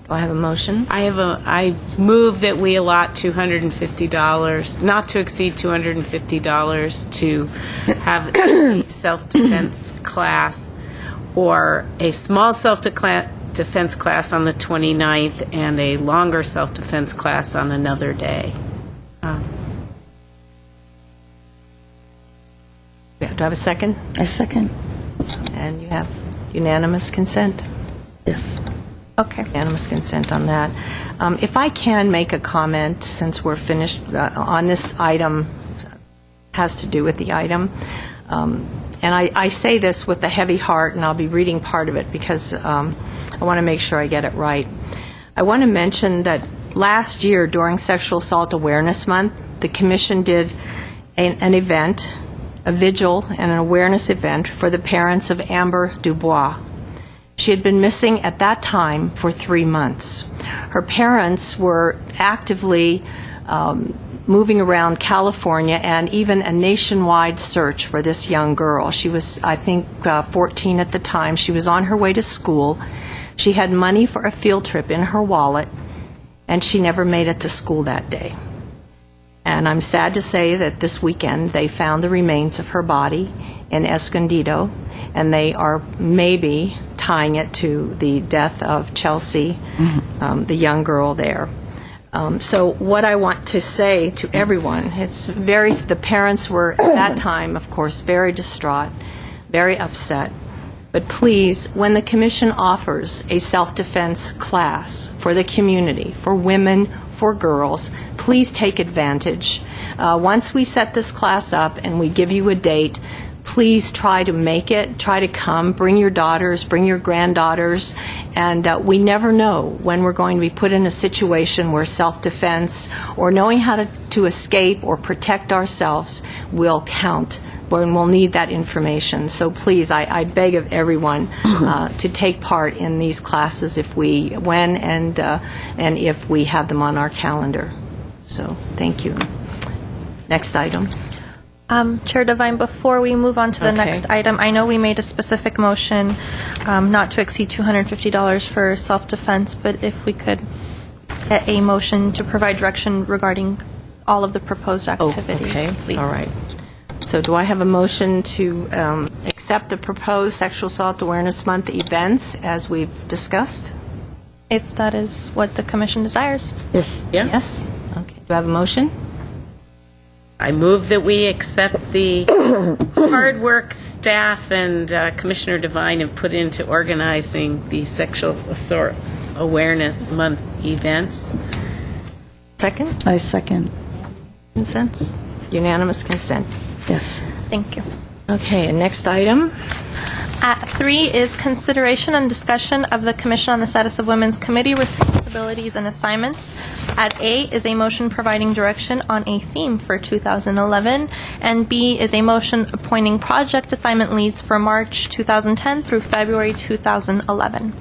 Do I have a motion? I move that we allot $250, not to exceed $250, to have a self-defense class or a small self-defense class on the 29th and a longer self-defense class on another day. Do I have a second? I second. And you have unanimous consent? Yes. Okay. Unanimous consent on that. If I can make a comment, since we're finished on this item, has to do with the item. And I say this with a heavy heart, and I'll be reading part of it because I want to make sure I get it right. I want to mention that last year during Sexual Assault Awareness Month, the Commission did an event, a vigil and an awareness event for the parents of Amber Dubois. She had been missing at that time for 3 months. Her parents were actively moving around California and even a nationwide search for this young girl. She was, I think, 14 at the time. She was on her way to school. She had money for a field trip in her wallet, and she never made it to school that day. And I'm sad to say that this weekend they found the remains of her body in Escondido, and they are maybe tying it to the death of Chelsea, the young girl there. So what I want to say to everyone, the parents were at that time, of course, very distraught, very upset. But please, when the Commission offers a self-defense class for the community, for women, for girls, please take advantage. Once we set this class up and we give you a date, please try to make it, try to come, bring your daughters, bring your granddaughters, and we never know when we're going to be put in a situation where self-defense or knowing how to escape or protect ourselves will count, when we'll need that information. So please, I beg of everyone to take part in these classes when and if we have them on our calendar. So thank you. Next item. Chair Devine, before we move on to the next item, I know we made a specific motion not to exceed $250 for self-defense, but if we could get a motion to provide direction regarding all of the proposed activities, please. All right. So do I have a motion to accept the proposed Sexual Assault Awareness Month events as we've discussed? If that is what the Commission desires. Yes. Yeah. Yes? Okay. Do I have a motion? I move that we accept the hard work staff and Commissioner Devine have put into organizing the Sexual Assault Awareness Month events. Second? I second. Consents? Unanimous consent. Yes. Thank you. Okay, and next item? At 3 is consideration and discussion of the Commission on the Status of Women's Committee responsibilities and assignments. At A is a motion providing direction on a theme for 2011, and B is a motion appointing project assignment leads for March 2010 through February 2011.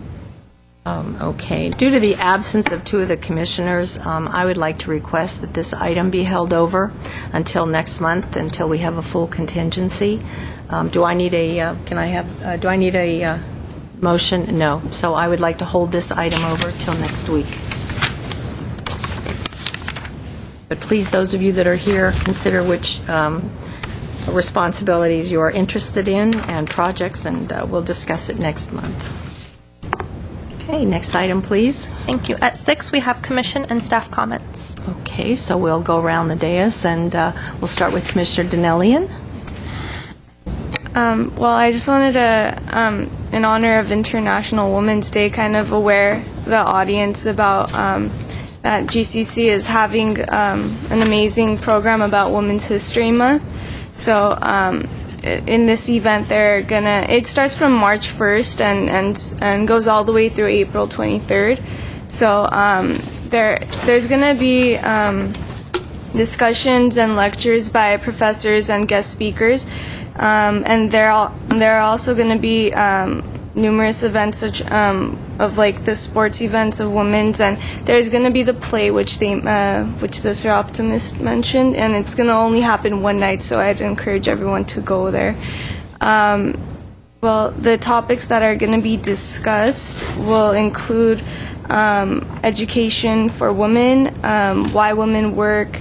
Okay. Due to the absence of 2 of the commissioners, I would like to request that this item be held over until next month, until we have a full contingency. Do I need a motion? No. So I would like to hold this item over till next week. But please, those of you that are here, consider which responsibilities you are interested in and projects, and we'll discuss it next month. Okay, next item, please. Thank you. At 6, we have Commission and staff comments. Okay, so we'll go around the dais, and we'll start with Commissioner Donnellian. Well, I just wanted to in honor of International Women's Day, kind of aware the audience about that GCC is having an amazing program about Women's History Month. So in this event, it starts from March 1st and goes all the way through April 23rd. So there's going to be discussions and lectures by professors and guest speakers, and there are also going to be numerous events such of like the sports events of women's, and there's going to be the play which the Sir Optimist mentioned, and it's going to only happen one night, so I'd encourage everyone to go there. Well, the topics that are going to be discussed will include education for women, why women work,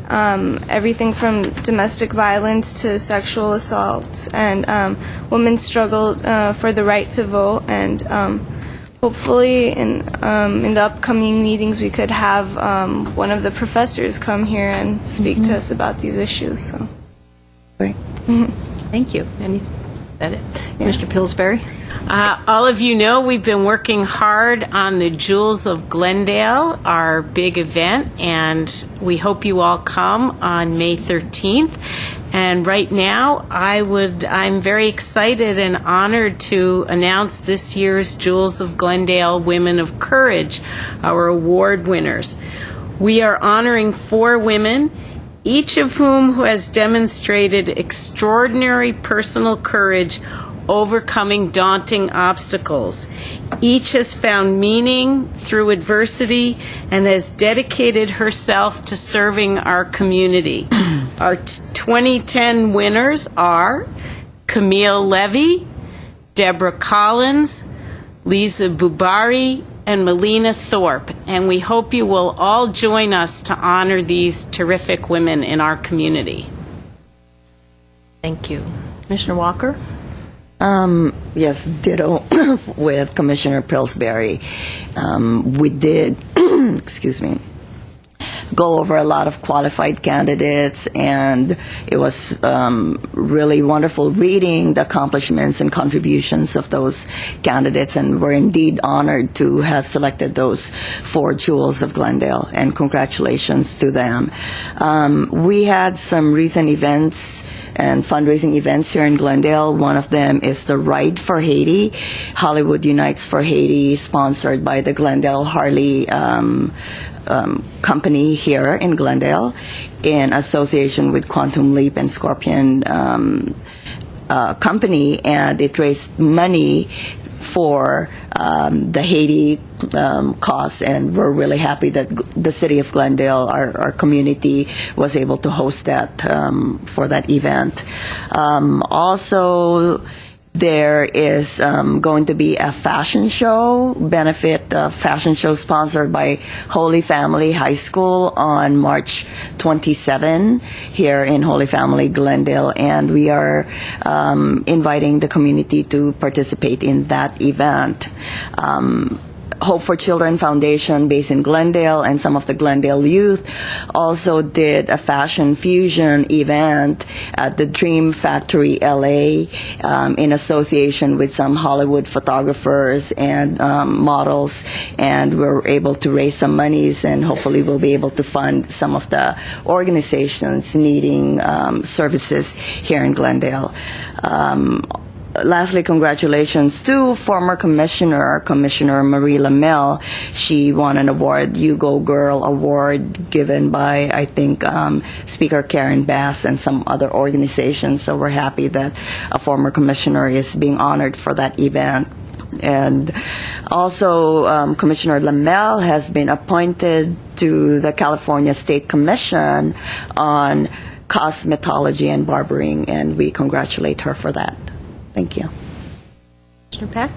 everything from domestic violence to sexual assaults, and women's struggle for the right to vote. And hopefully in the upcoming meetings we could have one of the professors come here and speak to us about these issues. So. Great. Thank you. That it? Mr. Pillsbury? All of you know we've been working hard on the Jewels of Glendale, our big event, and we hope you all come on May 13th. And right now, I'm very excited and honored to announce this year's Jewels of Glendale Women of Courage, our award winners. We are honoring 4 women, each of whom has demonstrated extraordinary personal courage overcoming daunting obstacles. Each has found meaning through adversity and has dedicated herself to serving our community. Our 2010 winners are Camille Levy, Deborah Collins, Lisa Bubari, and Melina Thorpe. And we hope you will all join us to honor these terrific women in our community. Thank you. Commissioner Walker? Yes, ditto with Commissioner Pillsbury. We did, excuse me, go over a lot of qualified candidates, and it was really wonderful reading the accomplishments and contributions of those candidates, and we're indeed honored to have selected those 4 Jewels of Glendale, and congratulations to them. We had some recent events and fundraising events here in Glendale. One of them is the Ride for Haiti, Hollywood Unites for Haiti, sponsored by the Glendale Harley company here in Glendale in association with Quantum Leap and Scorpion company, and it raised money for the Haiti cause, and we're really happy that the city of Glendale, our community, was able to host that for that event. Also, there is going to be a fashion show, benefit fashion show sponsored by Holy Family High School on March 27 here in Holy Family, Glendale, and we are inviting the community to participate in that event. Hope for Children Foundation, based in Glendale, and some of the Glendale youth also did a fashion fusion event at the Dream Factory LA in association with some Hollywood photographers and models, and we're able to raise some monies, and hopefully we'll be able to fund some of the organizations needing services here in Glendale. Lastly, congratulations to former Commissioner Marie Lamel. She won an award, You Go Girl Award, given by, I think, Speaker Karen Bass and some other organizations. So we're happy that a former commissioner is being honored for that event. And also, Commissioner Lamel has been appointed to the California State Commission on Cosmetology and Barbering, and we congratulate her for that. Thank you. Commissioner Pack?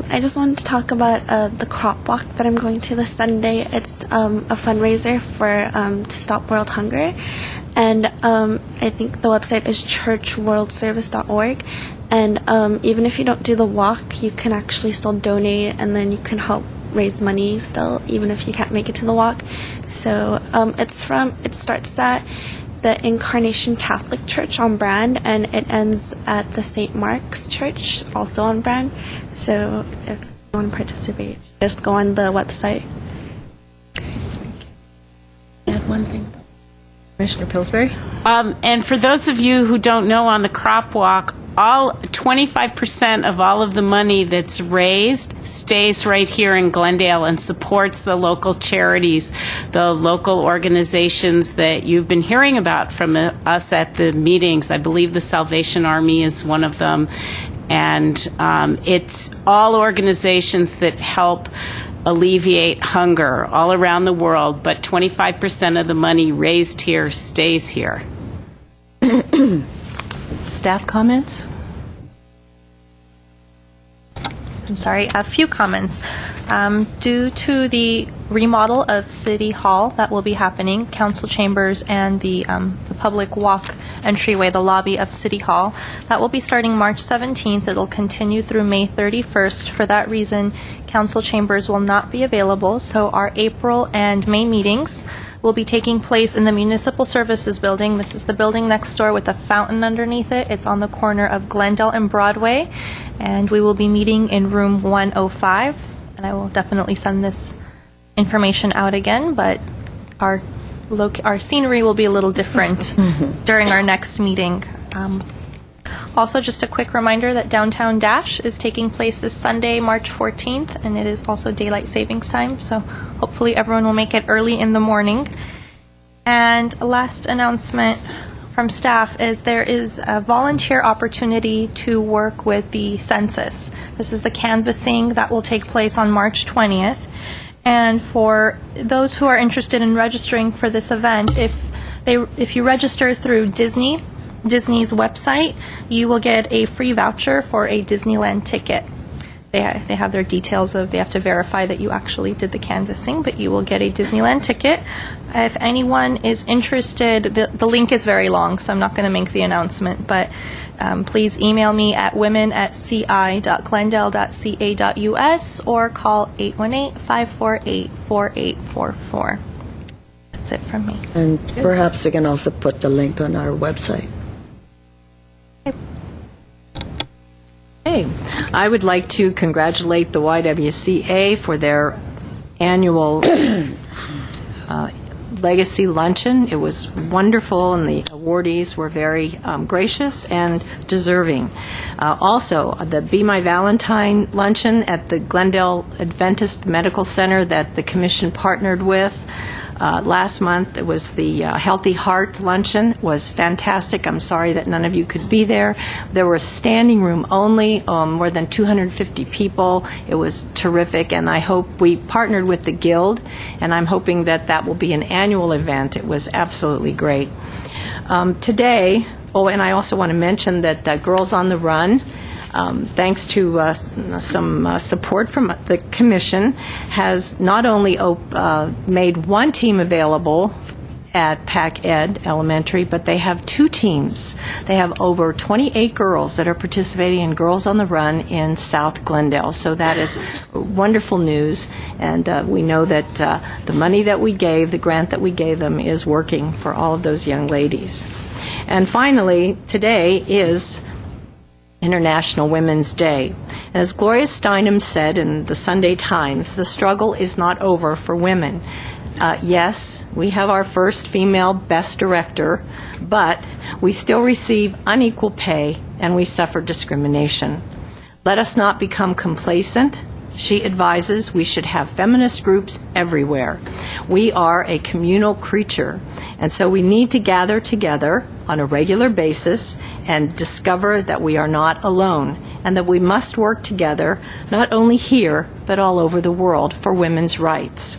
I just wanted to talk about the crop walk that I'm going to this Sunday. It's a fundraiser for to stop world hunger, and I think the website is churchworldservice.org. And even if you don't do the walk, you can actually still donate, and then you can help raise money still, even if you can't make it to the walk. So it starts at the Incarnation Catholic Church on Brand, and it ends at the St. Mark's Church, also on Brand. So if you want to participate, just go on the website. Add one thing. Commissioner Pillsbury? And for those of you who don't know, on the crop walk, 25% of all of the money that's raised stays right here in Glendale and supports the local charities, the local organizations that you've been hearing about from us at the meetings. I believe the Salvation Army is one of them. And it's all organizations that help alleviate hunger all around the world, but 25% of the money raised here stays here. Staff comments? I'm sorry, a few comments. Due to the remodel of City Hall that will be happening, council chambers and the public walk entryway, the lobby of City Hall, that will be starting March 17th. It'll continue through May 31st. For that reason, council chambers will not be available, so our April and May meetings will be taking place in the Municipal Services Building. This is the building next door with a fountain underneath it. It's on the corner of Glendale and Broadway, and we will be meeting in room 105. And I will definitely send this information out again, but our scenery will be a little different during our next meeting. Also, just a quick reminder that Downtown Dash is taking place this Sunday, March 14th, and it is also daylight savings time, so hopefully everyone will make it early in the morning. And a last announcement from staff is there is a volunteer opportunity to work with the census. This is the canvassing that will take place on March 20th. And for those who are interested in registering for this event, if you register through Disney's website, you will get a free voucher for a Disneyland ticket. They have their details they have to verify that you actually did the canvassing, but you will get a Disneyland ticket. If anyone is interested, the link is very long, so I'm not going to make the announcement, but please email me at women@ci.glendale.ca.us or call 818-548-4844. That's it from me. And perhaps we can also put the link on our website. Hey, I would like to congratulate the YWCA for their annual Legacy Luncheon. It was wonderful, and the awardees were very gracious and deserving. Also, the Be My Valentine Luncheon at the Glendale Adventist Medical Center that the Commission partnered with last month. It was the Healthy Heart Luncheon. It was fantastic. I'm sorry that none of you could be there. There was standing room only, more than 250 people. It was terrific, and I hope we partnered with the Guild, and I'm hoping that that will be an annual event. It was absolutely great. Today, and I also want to mention that Girls on the Run, thanks to some support from the Commission, has not only made one team available at Pac Ed Elementary, but they have two teams. They have over 28 girls that are participating in Girls on the Run in South Glendale. So that is wonderful news, and we know that the money that we gave, the grant that we gave them, is working for all of those young ladies. And finally, today is International Women's Day. And as Gloria Steinem said in the Sunday Times, the struggle is not over for women. Yes, we have our first female Best Director, but we still receive unequal pay and we suffer discrimination. Let us not become complacent. She advises we should have feminist groups everywhere. We are a communal creature, and so we need to gather together on a regular basis and discover that we are not alone and that we must work together not only here but all over the world for women's rights.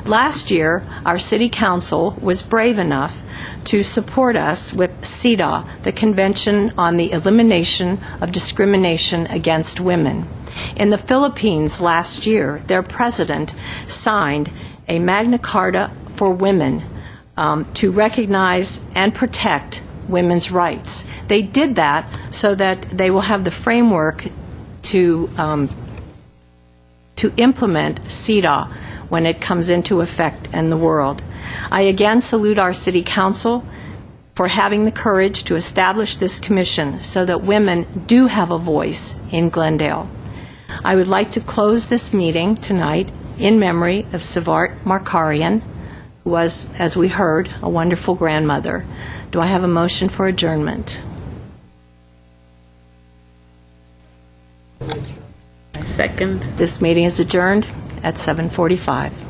Last year, our City Council was brave enough to support us with CEDAW, the Convention on the Elimination of Discrimination Against Women. In the Philippines last year, their president signed a Magna Carta for women to recognize and protect women's rights. They did that so that they will have the framework to implement CEDAW when it comes into effect in the world. I again salute our City Council for having the courage to establish this commission so that women do have a voice in Glendale. I would like to close this meeting tonight in memory of Savart Markarian, who was, as we heard, a wonderful grandmother. Do I have a motion for adjournment? Second. This meeting is adjourned at 7:45.